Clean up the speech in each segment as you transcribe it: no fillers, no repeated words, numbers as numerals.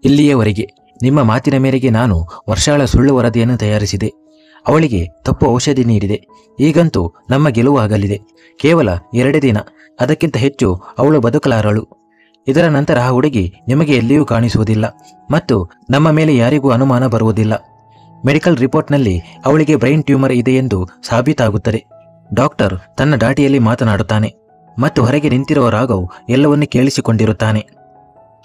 ಇಲ್ಲಿಯವರೆಗೆ ನಿಮ್ಮ ಮಾತಿನ ಮೇರೆಗೆ ನಾನು ವರ್ಷಾಳ ಸುಳ್ಳು ವರದಿಯನ್ನು ತಯಾರಿಸಿದೆ. ಅವಳಿಗೆ ತಪ್ಪು ಔಷಧಿ ನೀಡಿದೆ. ಈಗಂತೂ ನಮ್ಮ ಗೆಲುವು ಆಗಲಿದೆ. ಕೇವಲ 2 ದಿನ, ಅದಕ್ಕಿಂತ ಹೆಚ್ಚು ಅವಳು ಬದುಕಲಾರಳು. ಇದರ ನಂತರ ಆ ಹುಡುಗಿ ನಿಮಗೆ ಎಲ್ಲಿಯೂ ಕಾಣಿಸುವುದಿಲ್ಲ ಮತ್ತು ನಮ್ಮ ಮೇಲೆ ಯಾರಿಗೂ ಅನುಮಾನ ಬರುವುದಿಲ್ಲ. ಮೆಡಿಕಲ್ ರಿಪೋರ್ಟ್ನಲ್ಲಿ ಅವಳಿಗೆ ಬ್ರೈನ್ ಟ್ಯೂಮರ್ ಇದೆ ಎಂದು ಸಾಬೀತಾಗುತ್ತದೆ. ಡಾಕ್ಟರ್ ತನ್ನ ದಾಟಿಯಲ್ಲಿ ಮಾತನಾಡುತ್ತಾನೆ ಮತ್ತು ಹೊರಗೆ ನಿಂತಿರುವ ರಾಘವ್ ಎಲ್ಲವನ್ನೂ ಕೇಳಿಸಿಕೊಂಡಿರುತ್ತಾನೆ.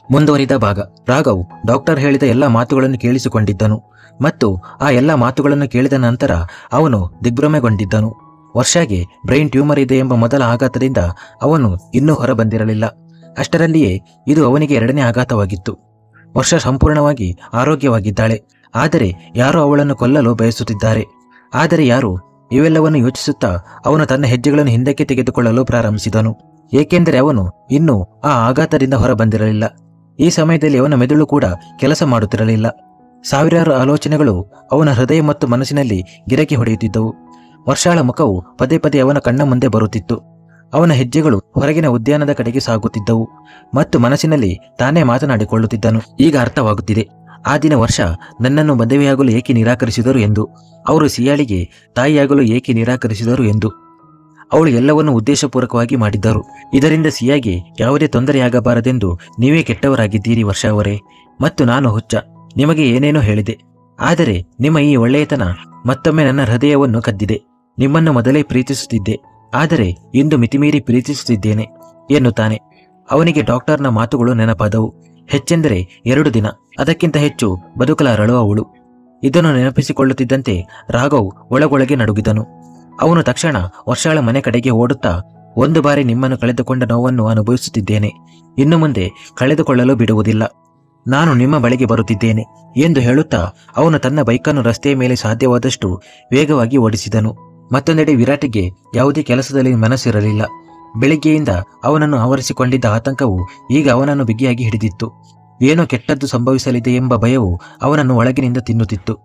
ಮುಂದುವರಿದ ಭಾಗ. ರಾಘವ್ ಡಾಕ್ಟರ್ ಹೇಳಿದ ಎಲ್ಲ ಮಾತುಗಳನ್ನು ಕೇಳಿಸಿಕೊಂಡಿದ್ದನು ಮತ್ತು ಆ ಎಲ್ಲ ಮಾತುಗಳನ್ನು ಕೇಳಿದ ನಂತರ ಅವನು ದಿಗ್ಭ್ರಮೆಗೊಂಡಿದ್ದನು. ವರ್ಷಾಗೆ ಬ್ರೈನ್ ಟ್ಯೂಮರ್ ಇದೆ ಎಂಬ ಮೊದಲ ಆಘಾತದಿಂದ ಅವನು ಇನ್ನೂ ಹೊರ ಬಂದಿರಲಿಲ್ಲ. ಅಷ್ಟರಲ್ಲಿಯೇ ಇದು ಅವನಿಗೆ 2ನೇ ಆಘಾತವಾಗಿತ್ತು. ವರ್ಷ ಸಂಪೂರ್ಣವಾಗಿ ಆರೋಗ್ಯವಾಗಿದ್ದಾಳೆ, ಆದರೆ ಯಾರೋ ಅವಳನ್ನು ಕೊಲ್ಲಲು ಬಯಸುತ್ತಿದ್ದಾರೆ. ಆದರೆ ಯಾರು? ಇವೆಲ್ಲವನ್ನು ಯೋಚಿಸುತ್ತಾ ಅವನು ತನ್ನ ಹೆಜ್ಜೆಗಳನ್ನು ಹಿಂದಕ್ಕೆ ತೆಗೆದುಕೊಳ್ಳಲು ಪ್ರಾರಂಭಿಸಿದನು, ಏಕೆಂದರೆ ಅವನು ಇನ್ನೂ ಆ ಆಘಾತದಿಂದ ಹೊರ ಬಂದಿರಲಿಲ್ಲ. ಈ ಸಮಯದಲ್ಲಿ ಅವನ ಮೆದುಳು ಕೂಡ ಕೆಲಸ ಮಾಡುತ್ತಿರಲಿಲ್ಲ. ಸಾವಿರಾರು ಆಲೋಚನೆಗಳು ಅವನ ಹೃದಯ ಮತ್ತು ಮನಸ್ಸಿನಲ್ಲಿ ಗಿರಕಿ ಹೊಡೆಯುತ್ತಿದ್ದವು. ವರ್ಷಾಳ ಮುಖವು ಪದೇ ಪದೇ ಅವನ ಕಣ್ಣ ಮುಂದೆ ಬರುತ್ತಿತ್ತು. ಅವನ ಹೆಜ್ಜೆಗಳು ಹೊರಗಿನ ಉದ್ಯಾನದ ಕಡೆಗೆ ಸಾಗುತ್ತಿದ್ದವು ಮತ್ತು ಮನಸ್ಸಿನಲ್ಲಿ ತಾನೇ ಮಾತನಾಡಿಕೊಳ್ಳುತ್ತಿದ್ದನು. ಈಗ ಅರ್ಥವಾಗುತ್ತಿದೆ, ಆ ದಿನ ವರ್ಷ ನನ್ನನ್ನು ಮದುವೆಯಾಗಲು ಏಕೆ ನಿರಾಕರಿಸಿದರು ಎಂದು, ಅವರು ಸಿಯಾಳಿಗೆ ತಾಯಿಯಾಗಲು ಏಕೆ ನಿರಾಕರಿಸಿದರು ಎಂದು. ಅವಳು ಎಲ್ಲವನ್ನೂ ಉದ್ದೇಶಪೂರ್ವಕವಾಗಿ ಮಾಡಿದ್ದರು. ಇದರಿಂದ ಸಿಯಾಗೆ ಯಾವುದೇ ತೊಂದರೆಯಾಗಬಾರದೆಂದು ನೀವೇ ಕೆಟ್ಟವರಾಗಿದ್ದೀರಿ ವರ್ಷ ಅವರೇ. ಮತ್ತು ನಾನು ಹುಚ್ಚ, ನಿಮಗೆ ಏನೇನೋ ಹೇಳಿದೆ. ಆದರೆ ನಿಮ್ಮ ಈ ಒಳ್ಳೆಯತನ ಮತ್ತೊಮ್ಮೆ ನನ್ನ ಹೃದಯವನ್ನು ಕದ್ದಿದೆ. ನಿಮ್ಮನ್ನು ಮೊದಲೇ ಪ್ರೀತಿಸುತ್ತಿದ್ದೆ, ಆದರೆ ಇಂದು ಮಿತಿಮೀರಿ ಪ್ರೀತಿಸುತ್ತಿದ್ದೇನೆ ಎನ್ನುತ್ತಾನೆ. ಅವನಿಗೆ ಡಾಕ್ಟರ್ನ ಮಾತುಗಳು ನೆನಪಾದವು. ಹೆಚ್ಚೆಂದರೆ 2 ದಿನ, ಅದಕ್ಕಿಂತ ಹೆಚ್ಚು ಬದುಕಲಾರಳು ಅವಳು. ಇದನ್ನು ನೆನಪಿಸಿಕೊಳ್ಳುತ್ತಿದ್ದಂತೆ ರಾಘವ್ ಒಳಗೊಳಗೆ ನಡುಗಿದನು. ಅವನು ತಕ್ಷಣ ವರ್ಷಾಳ ಮನೆ ಕಡೆಗೆ ಓಡುತ್ತಾ, 1 ಬಾರಿ ನಿಮ್ಮನ್ನು ಕಳೆದುಕೊಂಡ ನೋವನ್ನು ಅನುಭವಿಸುತ್ತಿದ್ದೇನೆ, ಇನ್ನು ಮುಂದೆ ಕಳೆದುಕೊಳ್ಳಲು ಬಿಡುವುದಿಲ್ಲ, ನಾನು ನಿಮ್ಮ ಬಳಿಗೆ ಬರುತ್ತಿದ್ದೇನೆ ಎಂದು ಹೇಳುತ್ತಾ ಅವನು ತನ್ನ ಬೈಕನ್ನು ರಸ್ತೆಯ ಮೇಲೆ ಸಾಧ್ಯವಾದಷ್ಟು ವೇಗವಾಗಿ ಓಡಿಸಿದನು. ಮತ್ತೊಂದೆಡೆ ವಿರಾಟ್ಗೆ ಯಾವುದೇ ಕೆಲಸದಲ್ಲಿ ಮನಸ್ಸಿರಲಿಲ್ಲ. ಬೆಳಿಗ್ಗೆಯಿಂದ ಅವನನ್ನು ಆವರಿಸಿಕೊಂಡಿದ್ದ ಆತಂಕವು ಈಗ ಅವನನ್ನು ಬಿಗಿಯಾಗಿ ಹಿಡಿದಿತ್ತು. ಏನೋ ಕೆಟ್ಟದ್ದು ಸಂಭವಿಸಲಿದೆ ಎಂಬ ಭಯವು ಅವನನ್ನು ಒಳಗಿನಿಂದ ತಿನ್ನುತ್ತಿತ್ತು.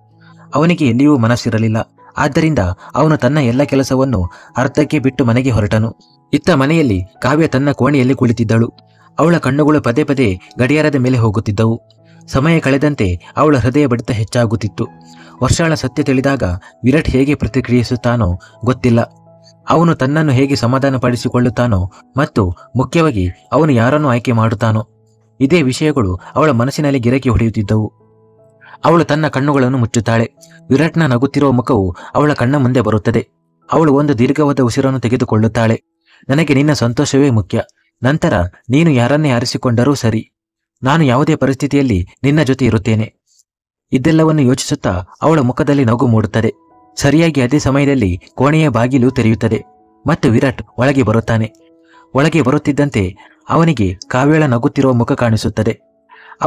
ಅವನಿಗೆ ಎಲ್ಲಿಯೂ ಮನಸ್ಸಿರಲಿಲ್ಲ. ಆದ್ದರಿಂದ ಅವನು ತನ್ನ ಎಲ್ಲ ಕೆಲಸವನ್ನು ಅರ್ಧಕ್ಕೆ ಬಿಟ್ಟು ಮನೆಗೆ ಹೊರಟನು. ಇತ್ತ ಮನೆಯಲ್ಲಿ ಕಾವ್ಯ ತನ್ನ ಕೋಣೆಯಲ್ಲಿ ಕುಳಿತಿದ್ದಳು. ಅವಳ ಕಣ್ಣುಗಳು ಪದೇ ಪದೇ ಗಡಿಯಾರದ ಮೇಲೆ ಹೋಗುತ್ತಿದ್ದವು. ಸಮಯ ಕಳೆದಂತೆ ಅವಳ ಹೃದಯ ಬಡಿತ ಹೆಚ್ಚಾಗುತ್ತಿತ್ತು. ವರ್ಷಾಳ ಸತ್ಯ ತಿಳಿದಾಗ ವಿರಾಟ್ ಹೇಗೆ ಪ್ರತಿಕ್ರಿಯಿಸುತ್ತಾನೋ ಗೊತ್ತಿಲ್ಲ. ಅವನು ತನ್ನನ್ನು ಹೇಗೆ ಸಮಾಧಾನಪಡಿಸಿಕೊಳ್ಳುತ್ತಾನೋ ಮತ್ತು ಮುಖ್ಯವಾಗಿ ಅವನು ಯಾರನ್ನು ಆಯ್ಕೆ ಮಾಡುತ್ತಾನೋ, ಇದೇ ವಿಷಯಗಳು ಅವಳ ಮನಸ್ಸಿನಲ್ಲಿ ಗಿರಕಿ ಹೊಡೆಯುತ್ತಿದ್ದವು. ಅವಳು ತನ್ನ ಕಣ್ಣುಗಳನ್ನು ಮುಚ್ಚುತ್ತಾಳೆ. ವಿರಾಟ್ನ ನಗುತ್ತಿರುವ ಮುಖವು ಅವಳ ಕಣ್ಣ ಮುಂದೆ ಬರುತ್ತದೆ. ಅವಳು ಒಂದು ದೀರ್ಘವಾದ ಉಸಿರನ್ನು ತೆಗೆದುಕೊಳ್ಳುತ್ತಾಳೆ. ನನಗೆ ನಿನ್ನ ಸಂತೋಷವೇ ಮುಖ್ಯ. ನಂತರ ನೀನು ಯಾರನ್ನೇ ಆರಿಸಿಕೊಂಡರೂ ಸರಿ, ನಾನು ಯಾವುದೇ ಪರಿಸ್ಥಿತಿಯಲ್ಲಿ ನಿನ್ನ ಜೊತೆ ಇರುತ್ತೇನೆ. ಇದೆಲ್ಲವನ್ನು ಯೋಚಿಸುತ್ತಾ ಅವಳ ಮುಖದಲ್ಲಿ ನಗು ಮೂಡುತ್ತದೆ. ಸರಿಯಾಗಿ ಅದೇ ಸಮಯದಲ್ಲಿ ಕೋಣೆಯ ಬಾಗಿಲು ತೆರೆಯುತ್ತದೆ ಮತ್ತು ವಿರಾಟ್ ಒಳಗೆ ಬರುತ್ತಾನೆ. ಒಳಗೆ ಬರುತ್ತಿದ್ದಂತೆ ಅವನಿಗೆ ಕಾವ್ಯಳ ನಗುತ್ತಿರುವ ಮುಖ ಕಾಣಿಸುತ್ತದೆ.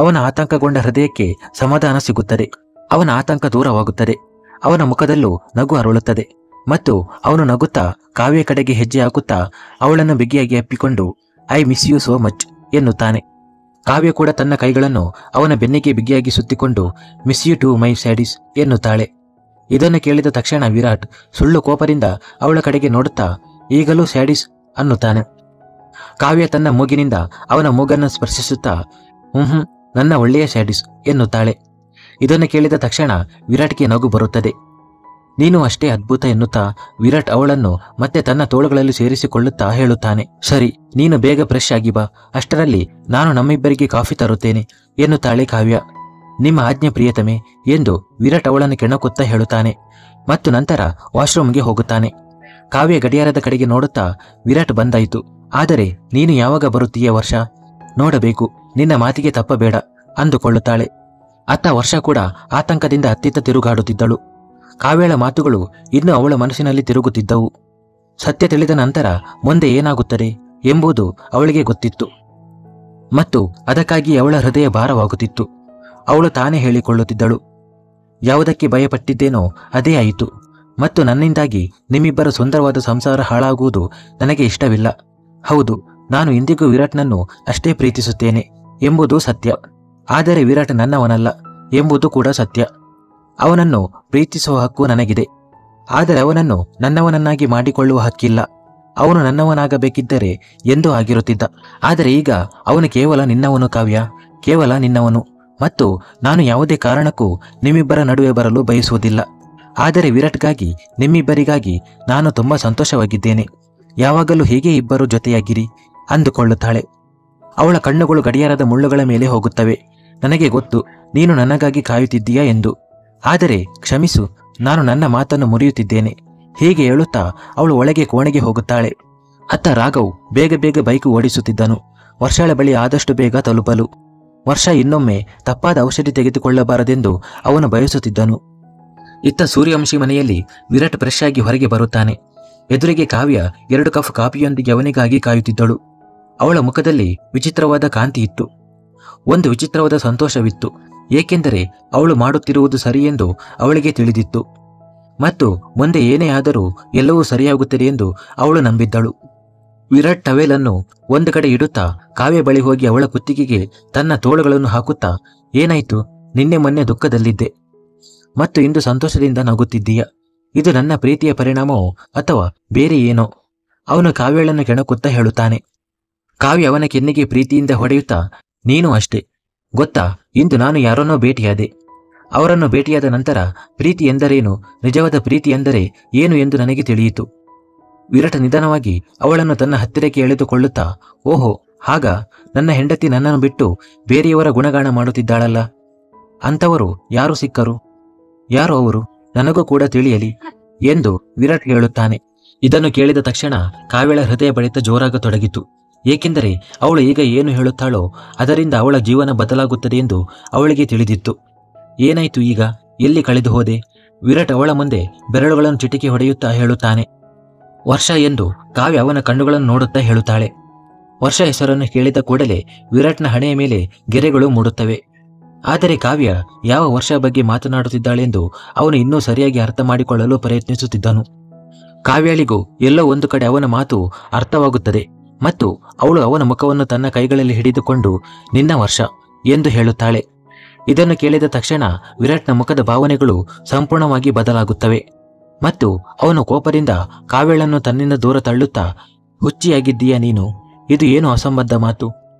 ಅವನ ಆತಂಕಗೊಂಡ ಹೃದಯಕ್ಕೆ ಸಮಾಧಾನ ಸಿಗುತ್ತದೆ. ಅವನ ಆತಂಕ ದೂರವಾಗುತ್ತದೆ. ಅವನ ಮುಖದಲ್ಲೂ ನಗು ಅರಳುತ್ತದೆ ಮತ್ತು ಅವನು ನಗುತ್ತಾ ಕಾವ್ಯ ಕಡೆಗೆ ಹೆಜ್ಜೆ ಹಾಕುತ್ತಾ ಅವಳನ್ನು ಬಿಗಿಯಾಗಿ ಅಪ್ಪಿಕೊಂಡು I miss you so much ಎನ್ನುತ್ತಾನೆ. ಕಾವ್ಯ ಕೂಡ ತನ್ನ ಕೈಗಳನ್ನು ಅವನ ಬೆನ್ನಿಗೆ ಬಿಗಿಯಾಗಿ ಸುತ್ತಿಕೊಂಡು miss you too my sadies ಎನ್ನುತ್ತಾಳೆ. ಇದನ್ನು ಕೇಳಿದ ತಕ್ಷಣ ವಿರಾಟ್ ಸುಳ್ಳು ಕೋಪದಿಂದ ಅವಳ ಕಡೆಗೆ ನೋಡುತ್ತಾ ಈಗಲೂ ಸ್ಯಾಡೀಸ್ ಅನ್ನುತ್ತಾನೆ. ಕಾವ್ಯ ತನ್ನ ಮೂಗಿನಿಂದ ಅವನ ಮೂಗನ್ನು ಸ್ಪರ್ಶಿಸುತ್ತಾ ನನ್ನ ಒಳ್ಳೆಯ ಸ್ಯಾಡೀಸ್ ಎನ್ನುತ್ತಾಳೆ. ಇದನ್ನು ಕೇಳಿದ ತಕ್ಷಣ ವಿರಾಟ್ಗೆ ನಗು ಬರುತ್ತದೆ. ನೀನು ಅಷ್ಟೇ ಅದ್ಭುತ ಎನ್ನುತ್ತಾ ವಿರಾಟ್ ಅವಳನ್ನು ಮತ್ತೆ ತನ್ನ ತೋಳುಗಳಲ್ಲಿ ಸೇರಿಸಿಕೊಳ್ಳುತ್ತಾ ಹೇಳುತ್ತಾನೆ, ಸರಿ, ನೀನು ಬೇಗ ಫ್ರೆಶ್ ಆಗಿ ಬಾ, ಅಷ್ಟರಲ್ಲಿ ನಾನು ನಮ್ಮಿಬ್ಬರಿಗೆ ಕಾಫಿ ತರುತ್ತೇನೆ ಎನ್ನುತ್ತಾಳೆ ಕಾವ್ಯ. ನಿಮ್ಮ ಆಜ್ಞೆ ಪ್ರಿಯತಮೆ ಎಂದು ವಿರಾಟ್ ಅವಳನ್ನು ಕೆಣಕುತ್ತಾ ಹೇಳುತ್ತಾನೆ ಮತ್ತು ನಂತರ ವಾಶ್ರೂಮ್ಗೆ ಹೋಗುತ್ತಾನೆ. ಕಾವ್ಯ ಗಡಿಯಾರದ ಕಡೆಗೆ ನೋಡುತ್ತಾ ವಿರಾಟ್ ಬಂದಾಯಿತು, ಆದರೆ ನೀನು ಯಾವಾಗ ಬರುತ್ತೀಯ ವರ್ಷ, ನೋಡಬೇಕು, ನಿನ್ನ ಮಾತಿಗೆ ತಪ್ಪಬೇಡ ಅಂದುಕೊಳ್ಳುತ್ತಾಳೆ. ಅತ್ತ ವರ್ಷ ಕೂಡ ಆತಂಕದಿಂದ ಅತ್ತಿತ್ತ ತಿರುಗಾಡುತ್ತಿದ್ದಳು. ಕಾವ್ಯಳ ಮಾತುಗಳು ಇನ್ನೂ ಅವಳ ಮನಸ್ಸಿನಲ್ಲಿ ತಿರುಗುತ್ತಿದ್ದವು. ಸತ್ಯ ತಿಳಿದ ನಂತರ ಮುಂದೆ ಏನಾಗುತ್ತದೆ ಎಂಬುದು ಅವಳಿಗೆ ಗೊತ್ತಿತ್ತು ಮತ್ತು ಅದಕ್ಕಾಗಿ ಅವಳ ಹೃದಯ ಭಾರವಾಗುತ್ತಿತ್ತು. ಅವಳು ತಾನೇ ಹೇಳಿಕೊಳ್ಳುತ್ತಿದ್ದಳು, ಯಾವುದಕ್ಕೆ ಭಯಪಟ್ಟಿದ್ದೇನೋ ಅದೇ ಆಯಿತು ಮತ್ತು ನನ್ನಿಂದಾಗಿ ನಿಮ್ಮಿಬ್ಬರ ಸುಂದರವಾದ ಸಂಸಾರ ಹಾಳಾಗುವುದು ನನಗೆ ಇಷ್ಟವಿಲ್ಲ. ಹೌದು, ನಾನು ಇಂದಿಗೂ ವಿರಾಟ್ನನ್ನು ಅಷ್ಟೇ ಪ್ರೀತಿಸುತ್ತೇನೆ ಎಂಬುದು ಸತ್ಯ, ಆದರೆ ವಿರಾಟ್ ನನ್ನವನಲ್ಲ ಎಂಬುದು ಕೂಡ ಸತ್ಯ. ಅವನನ್ನು ಪ್ರೀತಿಸುವ ಹಕ್ಕು ನನಗಿದೆ, ಆದರೆ ಅವನನ್ನು ನನ್ನವನನ್ನಾಗಿ ಮಾಡಿಕೊಳ್ಳುವ ಹಕ್ಕಿಲ್ಲ. ಅವನು ನನ್ನವನಾಗಬೇಕಿದ್ದರೆ ಎಂದೂ ಆಗಿರುತ್ತಿದ್ದ, ಆದರೆ ಈಗ ಅವನು ಕೇವಲ ನಿನ್ನವನು ಕಾವ್ಯ, ಕೇವಲ ನಿನ್ನವನು. ಮತ್ತು ನಾನು ಯಾವುದೇ ಕಾರಣಕ್ಕೂ ನಿಮ್ಮಿಬ್ಬರ ನಡುವೆ ಬರಲು ಬಯಸುವುದಿಲ್ಲ. ಆದರೆ ವಿರಾಟ್ಗಾಗಿ, ನಿಮ್ಮಿಬ್ಬರಿಗಾಗಿ ನಾನು ತುಂಬ ಸಂತೋಷವಾಗಿದ್ದೇನೆ. ಯಾವಾಗಲೂ ಹೀಗೆ ಇಬ್ಬರು ಜೊತೆಯಾಗಿರಿ ಅಂದುಕೊಳ್ಳುತ್ತಾಳೆ. ಅವಳ ಕಣ್ಣುಗಳು ಗಡಿಯಾರದ ಮುಳ್ಳುಗಳ ಮೇಲೆ ಹೋಗುತ್ತವೆ. ನನಗೆ ಗೊತ್ತು ನೀನು ನನಗಾಗಿ ಕಾಯುತ್ತಿದ್ದೀಯಾ ಎಂದು. ಆದರೆ ಕ್ಷಮಿಸು, ನಾನು ನನ್ನ ಮಾತನ್ನು ಮುರಿಯುತ್ತಿದ್ದೇನೆ. ಹೀಗೆ ಹೇಳುತ್ತಾ ಅವಳು ಒಳಗೆ ಕೋಣೆಗೆ ಹೋಗುತ್ತಾಳೆ. ಅತ್ತ ರಾಘವ್ ಬೇಗ ಬೇಗ ಬೈಕ್ ಓಡಿಸುತ್ತಿದ್ದನು, ವರ್ಷಳ ಬಳಿ ಆದಷ್ಟು ಬೇಗ ತಲುಪಲು. ವರ್ಷ ಇನ್ನೊಮ್ಮೆ ತಪ್ಪಾದ ಔಷಧಿ ತೆಗೆದುಕೊಳ್ಳಬಾರದೆಂದು ಅವನು ಬಯಸುತ್ತಿದ್ದನು. ಇತ್ತ ಸೂರ್ಯವಂಶಿ ಮನೆಯಲ್ಲಿ ವಿರಾಟ್ ಫ್ರೆಶ್ ಆಗಿ ಹೊರಗೆ ಬರುತ್ತಾನೆ. ಎದುರಿಗೆ ಕಾವ್ಯ 2 ಕಪ್ ಕಾಫಿಯೊಂದಿಗೆ ಅವನಿಗಾಗಿ ಕಾಯುತ್ತಿದ್ದಳು. ಅವಳ ಮುಖದಲ್ಲಿ ವಿಚಿತ್ರವಾದ ಕಾಂತಿ ಇತ್ತು, ಒಂದು ವಿಚಿತ್ರವಾದ ಸಂತೋಷವಿತ್ತು. ಏಕೆಂದರೆ ಅವಳು ಮಾಡುತ್ತಿರುವುದು ಸರಿಯೆಂದು ಅವಳಿಗೆ ತಿಳಿದಿತ್ತು ಮತ್ತು ಮುಂದೆ ಏನೇ ಆದರೂ ಎಲ್ಲವೂ ಸರಿಯಾಗುತ್ತದೆ ಎಂದು ಅವಳು ನಂಬಿದ್ದಳು. ವಿರಾಟ್ ಟವೆಲನ್ನು ಒಂದು ಕಡೆ ಇಡುತ್ತಾ ಕಾವ್ಯ ಬಳಿ ಹೋಗಿ ಅವಳ ಕುತ್ತಿಗೆಗೆ ತನ್ನ ತೋಳುಗಳನ್ನು ಹಾಕುತ್ತಾ, ಏನಾಯ್ತು? ನಿನ್ನೆ ಮೊನ್ನೆ ದುಃಖದಲ್ಲಿದ್ದೆ ಮತ್ತು ಇಂದು ಸಂತೋಷದಿಂದ ನಗುತ್ತಿದ್ದೀಯ. ಇದು ನನ್ನ ಪ್ರೀತಿಯ ಪರಿಣಾಮವೋ ಅಥವಾ ಬೇರೆ ಏನೋ? ಅವನು ಕಾವ್ಯಳನ್ನು ಕೆಣಕುತ್ತಾ ಹೇಳುತ್ತಾನೆ. ಕಾವ್ಯ ಅವನ ಕೆನ್ನೆಗೆ ಪ್ರೀತಿಯಿಂದ ಹೊಡೆಯುತ್ತಾ, ನೀನು ಅಷ್ಟೇ ಗೊತ್ತಾ, ಇಂದು ನಾನು ಯಾರನ್ನೋ ಭೇಟಿಯಾದೆ. ಅವರನ್ನು ಭೇಟಿಯಾದ ನಂತರ ಪ್ರೀತಿ ಎಂದರೇನು, ನಿಜವಾದ ಪ್ರೀತಿ ಎಂದರೆ ಏನು ಎಂದು ನನಗೆ ತಿಳಿಯಿತು. ವಿರಾಟ್ ನಿಧಾನವಾಗಿ ಅವಳನ್ನು ತನ್ನ ಹತ್ತಿರಕ್ಕೆ ಎಳೆದುಕೊಳ್ಳುತ್ತಾ, ಓಹೋ ಹಾಗ, ನನ್ನ ಹೆಂಡತಿ ನನ್ನನ್ನು ಬಿಟ್ಟು ಬೇರೆಯವರ ಗುಣಗಾನ ಮಾಡುತ್ತಿದ್ದಾಳಲ್ಲ. ಅಂಥವರು ಯಾರು ಸಿಕ್ಕರು? ಯಾರು ಅವರು? ನನಗೂ ಕೂಡ ತಿಳಿಯಲಿ ಎಂದು ವಿರಾಟ್ ಹೇಳುತ್ತಾನೆ. ಇದನ್ನು ಕೇಳಿದ ತಕ್ಷಣ ಕಾವ್ಯಳ ಹೃದಯ ಬಡಿತ ಜೋರಾಗತೊಡಗಿತು. ಏಕೆಂದರೆ ಅವಳು ಈಗ ಏನು ಹೇಳುತ್ತಾಳೋ ಅದರಿಂದ ಅವಳ ಜೀವನ ಬದಲಾಗುತ್ತದೆ ಎಂದು ಅವಳಿಗೆ ತಿಳಿದಿತ್ತು. ಏನಾಯ್ತು ಈಗ? ಎಲ್ಲಿ ಕಳೆದು ಹೋದೆ? ವಿರಾಟ್ ಅವಳ ಮುಂದೆ ಬೆರಳುಗಳನ್ನು ಚಿಟಿಕೆ ಹೊಡೆಯುತ್ತಾ ಹೇಳುತ್ತಾನೆ. ವರ್ಷ ಎಂದು ಕಾವ್ಯ ಅವನ ಕಣ್ಣುಗಳನ್ನು ನೋಡುತ್ತಾ ಹೇಳುತ್ತಾಳೆ. ವರ್ಷ ಹೆಸರನ್ನು ಕೇಳಿದ ಕೂಡಲೇ ವಿರಾಟ್ನ ಹಣೆಯ ಮೇಲೆ ಗೆರೆಗಳು ಮೂಡುತ್ತವೆ. ಆದರೆ ಕಾವ್ಯ ಯಾವ ವರ್ಷ ಬಗ್ಗೆ ಮಾತನಾಡುತ್ತಿದ್ದಾಳೆಂದು ಅವನು ಇನ್ನೂ ಸರಿಯಾಗಿ ಅರ್ಥ ಮಾಡಿಕೊಳ್ಳಲು ಪ್ರಯತ್ನಿಸುತ್ತಿದ್ದನು. ಕಾವ್ಯಳಿಗೂ ಎಲ್ಲೋ ಒಂದು ಕಡೆ ಅವನ ಮಾತು ಅರ್ಥವಾಗುತ್ತದೆ ಮತ್ತು ಅವಳು ಅವನ ಮುಖವನ್ನು ತನ್ನ ಕೈಗಳಲ್ಲಿ ಹಿಡಿದುಕೊಂಡು, ನಿನ್ನ ವರ್ಷ ಎಂದು ಹೇಳುತ್ತಾಳೆ. ಇದನ್ನು ಕೇಳಿದ ತಕ್ಷಣ ವಿರಾಟ್ನ ಮುಖದ ಭಾವನೆಗಳು ಸಂಪೂರ್ಣವಾಗಿ ಬದಲಾಗುತ್ತವೆ ಮತ್ತು ಅವನು ಕೋಪದಿಂದ ಕಾವ್ಯಳನ್ನು ತನ್ನಿಂದ ದೂರ ತಳ್ಳುತ್ತಾ, ಹುಚ್ಚಿಯಾಗಿದ್ದೀಯ ನೀನು, ಇದು ಏನು ಅಸಂಬದ್ಧ ಮಾತು?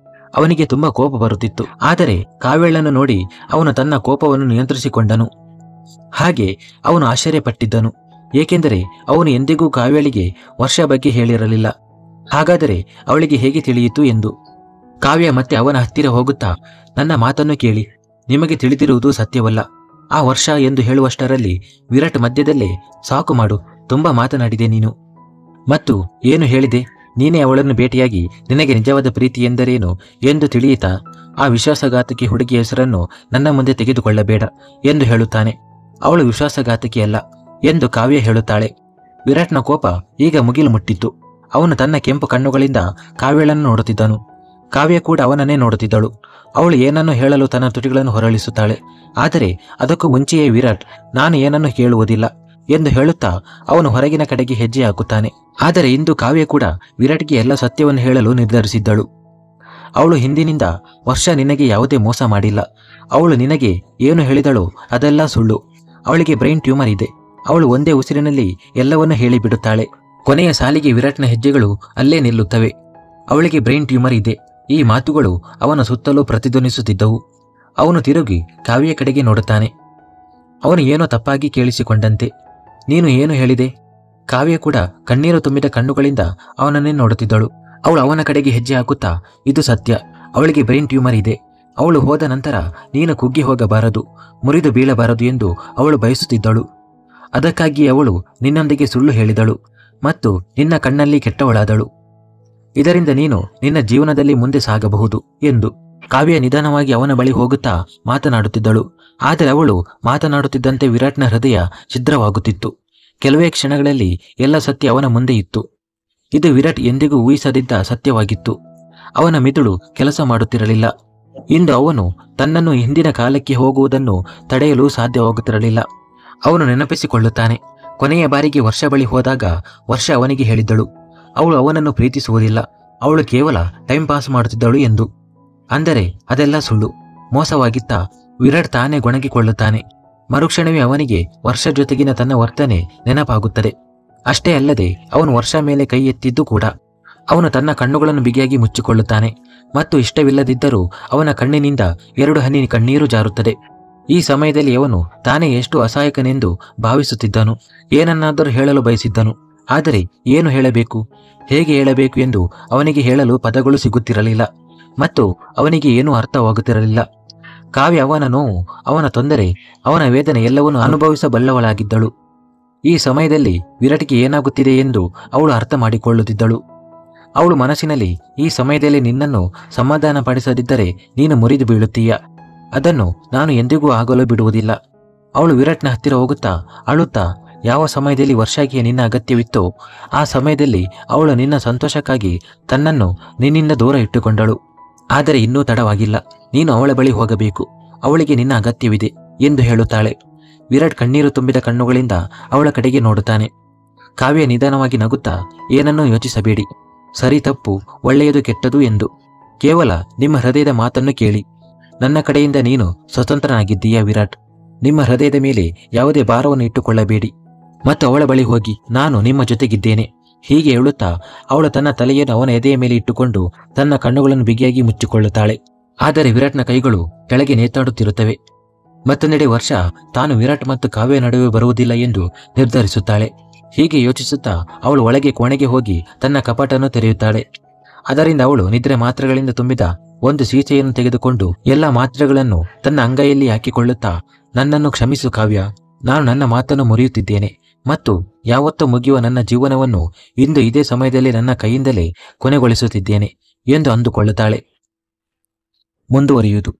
ಅವನಿಗೆ ತುಂಬಾ ಕೋಪ ಬರುತ್ತಿತ್ತು. ಆದರೆ ಕಾವ್ಯಳನ್ನು ನೋಡಿ ಅವನು ತನ್ನ ಕೋಪವನ್ನು ನಿಯಂತ್ರಿಸಿಕೊಂಡನು. ಹಾಗೆ ಅವನು ಆಶ್ಚರ್ಯಪಟ್ಟಿದ್ದನು, ಏಕೆಂದರೆ ಅವನು ಎಂದಿಗೂ ಕಾವ್ಯಳಿಗೆ ವರ್ಷ ಬಗ್ಗೆ ಹೇಳಿರಲಿಲ್ಲ. ಹಾಗಾದರೆ ಅವಳಿಗೆ ಹೇಗೆ ತಿಳಿಯಿತು ಎಂದು. ಕಾವ್ಯ ಮತ್ತೆ ಅವನ ಹತ್ತಿರ ಹೋಗುತ್ತಾ, ನನ್ನ ಮಾತನ್ನು ಕೇಳಿ, ನಿಮಗೆ ತಿಳಿದಿರುವುದು ಸತ್ಯವಲ್ಲ. ಆ ವರ್ಷ ಎಂದು ಹೇಳುವಷ್ಟರಲ್ಲಿ ವಿರಾಟ್ ಮಧ್ಯದಲ್ಲೇ, ಸಾಕು ಮಾಡು, ತುಂಬಾ ಮಾತನಾಡಿದೆ ನೀನು. ಮತ್ತು ಏನು ಹೇಳಿದೆ? ನೀನೇ ಅವಳನ್ನು ಭೇಟಿಯಾಗಿ ನಿನಗೆ ನಿಜವಾದ ಪ್ರೀತಿ ಎಂದರೇನು ಎಂದು ತಿಳಿಯಿತಾ? ಆ ವಿಶ್ವಾಸಘಾತಕಿ ಹುಡುಗಿಯ ಹೆಸರನ್ನು ನನ್ನ ಮುಂದೆ ತೆಗೆದುಕೊಳ್ಳಬೇಡ ಎಂದು ಹೇಳುತ್ತಾನೆ. ಅವಳು ವಿಶ್ವಾಸಘಾತಕಿ ಅಲ್ಲ ಎಂದು ಕಾವ್ಯ ಹೇಳುತ್ತಾಳೆ. ವಿರಾಟ್ನ ಕೋಪ ಈಗ ಮುಗಿಲು ಮುಟ್ಟಿತ್ತು. ಅವನು ತನ್ನ ಕೆಂಪು ಕಣ್ಣುಗಳಿಂದ ಕಾವ್ಯಳನ್ನು ನೋಡುತ್ತಿದ್ದನು. ಕಾವ್ಯ ಕೂಡ ಅವನನ್ನೇ ನೋಡುತ್ತಿದ್ದಳು. ಅವಳು ಏನನ್ನು ಹೇಳಲು ತನ್ನ ತುಟಿಗಳನ್ನು ಹೊರಳಿಸುತ್ತಾಳೆ. ಆದರೆ ಅದಕ್ಕೂ ಮುಂಚೆಯೇ ವಿರಾಟ್, ನಾನು ಏನನ್ನು ಕೇಳುವುದಿಲ್ಲ ಎಂದು ಹೇಳುತ್ತಾ ಅವನು ಹೊರಗಿನ ಕಡೆಗೆ ಹೆಜ್ಜೆ ಹಾಕುತ್ತಾನೆ. ಆದರೆ ಇಂದು ಕಾವ್ಯ ಕೂಡ ವಿರಾಟ್ಗೆ ಎಲ್ಲ ಸತ್ಯವನ್ನು ಹೇಳಲು ನಿರ್ಧರಿಸಿದ್ದಳು. ಅವಳು ಹಿಂದಿನಿಂದ, ವರ್ಷ ನಿನಗೆ ಯಾವುದೇ ಮೋಸ ಮಾಡಿಲ್ಲ. ಅವಳು ನಿನಗೆ ಏನು ಹೇಳಿದಳೋ ಅದೆಲ್ಲ ಸುಳ್ಳು. ಅವಳಿಗೆ ಬ್ರೈನ್ ಟ್ಯೂಮರ್ ಇದೆ. ಅವಳು ಒಂದೇ ಉಸಿರಿನಲ್ಲಿ ಎಲ್ಲವನ್ನೂ ಹೇಳಿಬಿಡುತ್ತಾಳೆ. ಕೊನೆಯ ಸಾಲಿಗೆ ವಿರಾಟ್ನ ಹೆಜ್ಜೆಗಳು ಅಲ್ಲೇ ನಿಲ್ಲುತ್ತವೆ. ಅವಳಿಗೆ ಬ್ರೈನ್ ಟ್ಯೂಮರ್ ಇದೆ. ಈ ಮಾತುಗಳು ಅವನ ಸುತ್ತಲೂ ಪ್ರತಿಧ್ವನಿಸುತ್ತಿದ್ದವು. ಅವನು ತಿರುಗಿ ಕಾವ್ಯ ಕಡೆಗೆ ನೋಡುತ್ತಾನೆ. ಅವನು ಏನೋ ತಪ್ಪಾಗಿ ಕೇಳಿಸಿಕೊಂಡಂತೆ. ನೀನು ಏನು ಹೇಳಿದೆ? ಕಾವ್ಯ ಕೂಡ ಕಣ್ಣೀರು ತುಂಬಿದ ಕಣ್ಣುಗಳಿಂದ ಅವನನ್ನೇ ನೋಡುತ್ತಿದ್ದಳು. ಅವಳು ಅವನ ಕಡೆಗೆ ಹೆಜ್ಜೆ ಹಾಕುತ್ತಾ, ಇದು ಸತ್ಯ, ಅವಳಿಗೆ ಬ್ರೈನ್ ಟ್ಯೂಮರ್ ಇದೆ. ಅವಳು ಹೋದ ನಂತರ ನೀನು ಕುಗ್ಗಿ ಹೋಗಬಾರದು, ಮುರಿದು ಬೀಳಬಾರದು ಎಂದು ಅವಳು ಬಯಸುತ್ತಿದ್ದಳು. ಅದಕ್ಕಾಗಿ ಅವಳು ನಿನ್ನೊಂದಿಗೆ ಸುಳ್ಳು ಹೇಳಿದಳು ಮತ್ತು ನಿನ್ನ ಕಣ್ಣಲ್ಲಿ ಕೆಟ್ಟವಳಾದಳು. ಇದರಿಂದ ನೀನು ನಿನ್ನ ಜೀವನದಲ್ಲಿ ಮುಂದೆ ಸಾಗಬಹುದು ಎಂದು. ಕಾವ್ಯ ನಿಧಾನವಾಗಿ ಅವನ ಬಳಿ ಹೋಗುತ್ತಾ ಮಾತನಾಡುತ್ತಿದ್ದಳು. ಆದರೆ ಅವಳು ಮಾತನಾಡುತ್ತಿದ್ದಂತೆ ವಿರಾಟ್ನ ಹೃದಯ ಛಿದ್ರವಾಗುತ್ತಿತ್ತು. ಕೆಲವೇ ಕ್ಷಣಗಳಲ್ಲಿ ಎಲ್ಲ ಸತ್ಯ ಅವನ ಮುಂದೆ ಇತ್ತು. ಇದು ವಿರಾಟ್ ಎಂದಿಗೂ ಊಹಿಸದಿದ್ದ ಸತ್ಯವಾಗಿತ್ತು. ಅವನ ಮಿದುಳು ಕೆಲಸ ಮಾಡುತ್ತಿರಲಿಲ್ಲ. ಇಂದು ಅವನು ತನ್ನನ್ನು ಹಿಂದಿನ ಕಾಲಕ್ಕೆ ಹೋಗುವುದನ್ನು ತಡೆಯಲು ಸಾಧ್ಯವಾಗುತ್ತಿರಲಿಲ್ಲ. ಅವನು ನೆನಪಿಸಿಕೊಳ್ಳುತ್ತಾನೆ, ಕೊನೆಯ ಬಾರಿಗೆ ವರ್ಷ ಬಳಿ ಹೋದಾಗ ವರ್ಷ ಅವನಿಗೆ ಹೇಳಿದ್ದಳು, ಅವಳು ಅವನನ್ನು ಪ್ರೀತಿಸುವುದಿಲ್ಲ, ಅವಳು ಕೇವಲ ಟೈಮ್ ಪಾಸ್ ಮಾಡುತ್ತಿದ್ದಳು ಎಂದು. ಅಂದರೆ ಅದೆಲ್ಲ ಸುಳ್ಳು, ಮೋಸವಾಗಿತ್ತ. ವಿರಾಟ್ ತಾನೇ ಗೊಣಗಿಕೊಳ್ಳುತ್ತಾನೆ. ಮರುಕ್ಷಣವೇ ಅವನಿಗೆ ವರ್ಷ ಜೊತೆಗಿನ ತನ್ನ ವರ್ತನೆ ನೆನಪಾಗುತ್ತದೆ. ಅಷ್ಟೇ ಅಲ್ಲದೆ ಅವನು ವರ್ಷ ಮೇಲೆ ಕೈ ಎತ್ತಿದ್ದು ಕೂಡ. ಅವನು ತನ್ನ ಕಣ್ಣುಗಳನ್ನು ಬಿಗಿಯಾಗಿ ಮುಚ್ಚಿಕೊಳ್ಳುತ್ತಾನೆ ಮತ್ತು ಇಷ್ಟವಿಲ್ಲದಿದ್ದರೂ ಅವನ ಕಣ್ಣಿನಿಂದ 2 ಹನಿ ಕಣ್ಣೀರು ಜಾರುತ್ತದೆ. ಈ ಸಮಯದಲ್ಲಿ ಅವನು ತಾನೇ ಎಷ್ಟು ಅಸಹಾಯಕನೆಂದು ಭಾವಿಸುತ್ತಿದ್ದನು. ಏನನ್ನಾದರೂ ಹೇಳಲು ಬಯಸಿದ್ದನು. ಆದರೆ ಏನು ಹೇಳಬೇಕು, ಹೇಗೆ ಹೇಳಬೇಕು ಎಂದು ಅವನಿಗೆ ಹೇಳಲು ಪದಗಳು ಸಿಗುತ್ತಿರಲಿಲ್ಲ ಮತ್ತು ಅವನಿಗೆ ಏನೂ ಅರ್ಥವಾಗುತ್ತಿರಲಿಲ್ಲ. ಕಾವ್ಯ ಅವನ ನೋವು, ಅವನ ತೊಂದರೆ, ಅವನ ವೇದನೆ ಎಲ್ಲವನ್ನೂ ಅನುಭವಿಸಬಲ್ಲವಳಾಗಿದ್ದಳು. ಈ ಸಮಯದಲ್ಲಿ ವಿರಾಟ್ಗೆ ಏನಾಗುತ್ತಿದೆ ಎಂದು ಅವಳು ಅರ್ಥ ಮಾಡಿಕೊಳ್ಳುತ್ತಿದ್ದಳು. ಅವಳು ಮನಸ್ಸಿನಲ್ಲಿ, ಈ ಸಮಯದಲ್ಲಿ ನಿನ್ನನ್ನು ಸಮಾಧಾನಪಡಿಸದಿದ್ದರೆ ನೀನು ಮುರಿದು ಬೀಳುತ್ತೀಯ. ಅದನ್ನು ನಾನು ಎಂದಿಗೂ ಆಗಲು ಬಿಡುವುದಿಲ್ಲ. ಅವಳು ವಿರಾಟ್ನ ಹತ್ತಿರ ಹೋಗುತ್ತಾ ಅಳುತ್ತಾ, ಯಾವ ಸಮಯದಲ್ಲಿ ವರ್ಷಾಗೆ ನಿನ್ನ ಅಗತ್ಯವಿತ್ತೋ ಆ ಸಮಯದಲ್ಲಿ ಅವಳು ನಿನ್ನ ಸಂತೋಷಕ್ಕಾಗಿ ತನ್ನನ್ನು ನಿನ್ನಿಂದ ದೂರ ಇಟ್ಟುಕೊಂಡಳು. ಆದರೆ ಇನ್ನೂ ತಡವಾಗಿಲ್ಲ. ನೀನು ಅವಳ ಬಳಿ ಹೋಗಬೇಕು. ಅವಳಿಗೆ ನಿನ್ನ ಅಗತ್ಯವಿದೆ ಎಂದು ಹೇಳುತ್ತಾಳೆ. ವಿರಾಟ್ ಕಣ್ಣೀರು ತುಂಬಿದ ಕಣ್ಣುಗಳಿಂದ ಅವಳ ಕಡೆಗೆ ನೋಡುತ್ತಾನೆ. ಕಾವ್ಯ ನಿಧಾನವಾಗಿ ನಗುತ್ತಾ, ಏನನ್ನೂ ಯೋಚಿಸಬೇಡಿ, ಸರಿ ತಪ್ಪು, ಒಳ್ಳೆಯದು ಕೆಟ್ಟದು ಎಂದು. ಕೇವಲ ನಿಮ್ಮ ಹೃದಯದ ಮಾತನ್ನು ಕೇಳಿ. ನನ್ನ ಕಡೆಯಿಂದ ನೀನು ಸ್ವತಂತ್ರನಾಗಿದ್ದೀಯಾ ವಿರಾಟ್. ನಿಮ್ಮ ಹೃದಯದ ಮೇಲೆ ಯಾವುದೇ ಭಾರವನ್ನು ಇಟ್ಟುಕೊಳ್ಳಬೇಡಿ ಮತ್ತು ಅವಳ ಬಳಿ ಹೋಗಿ, ನಾನು ನಿಮ್ಮ ಜೊತೆಗಿದ್ದೇನೆ. ಹೀಗೆ ಹೇಳುತ್ತಾ ಅವಳು ತನ್ನ ತಲೆಯನ್ನು ಅವನ ಎದೆಯ ಮೇಲೆ ಇಟ್ಟುಕೊಂಡು ತನ್ನ ಕಣ್ಣುಗಳನ್ನು ಬಿಗಿಯಾಗಿ ಮುಚ್ಚಿಕೊಳ್ಳುತ್ತಾಳೆ. ಆದರೆ ವಿರಾಟ್ನ ಕೈಗಳು ಕೆಳಗೆ ನೇತಾಡುತ್ತಿರುತ್ತವೆ. ಮತ್ತೊಂದೆಡೆ ವರ್ಷ ತಾನು ವಿರಾಟ್ ಮತ್ತು ಕಾವ್ಯ ನಡುವೆ ಬರುವುದಿಲ್ಲ ಎಂದು ನಿರ್ಧರಿಸುತ್ತಾಳೆ. ಹೀಗೆ ಯೋಚಿಸುತ್ತಾ ಅವಳು ಒಳಗೆ ಕೋಣೆಗೆ ಹೋಗಿ ತನ್ನ ಕಪಾಟನ್ನು ತೆರೆಯುತ್ತಾಳೆ. ಅದರಿಂದ ಅವಳು ನಿದ್ರೆ ಮಾತ್ರೆಗಳಿಂದ ತುಂಬಿದ ಒಂದು ಸೀಸೆಯನ್ನು ತೆಗೆದುಕೊಂಡು ಎಲ್ಲ ಮಾತ್ರೆಗಳನ್ನು ತನ್ನ ಅಂಗೈಯಲ್ಲಿ ಹಾಕಿಕೊಳ್ಳುತ್ತಾ, ನನ್ನನ್ನು ಕ್ಷಮಿಸು ಕಾವ್ಯ, ನಾನು ನನ್ನ ಮಾತನ್ನು ಮುರಿಯುತ್ತಿದ್ದೇನೆ ಮತ್ತು ಯಾವತ್ತೂ ಮುಗಿಯುವ ನನ್ನ ಜೀವನವನ್ನು ಇಂದು ಇದೇ ಸಮಯದಲ್ಲಿ ನನ್ನ ಕೈಯಿಂದಲೇ ಕೊನೆಗೊಳಿಸುತ್ತಿದ್ದೇನೆ ಎಂದು ಅಂದುಕೊಳ್ಳುತ್ತಾಳೆ. ಮುಂದುವರಿಯುವುದು.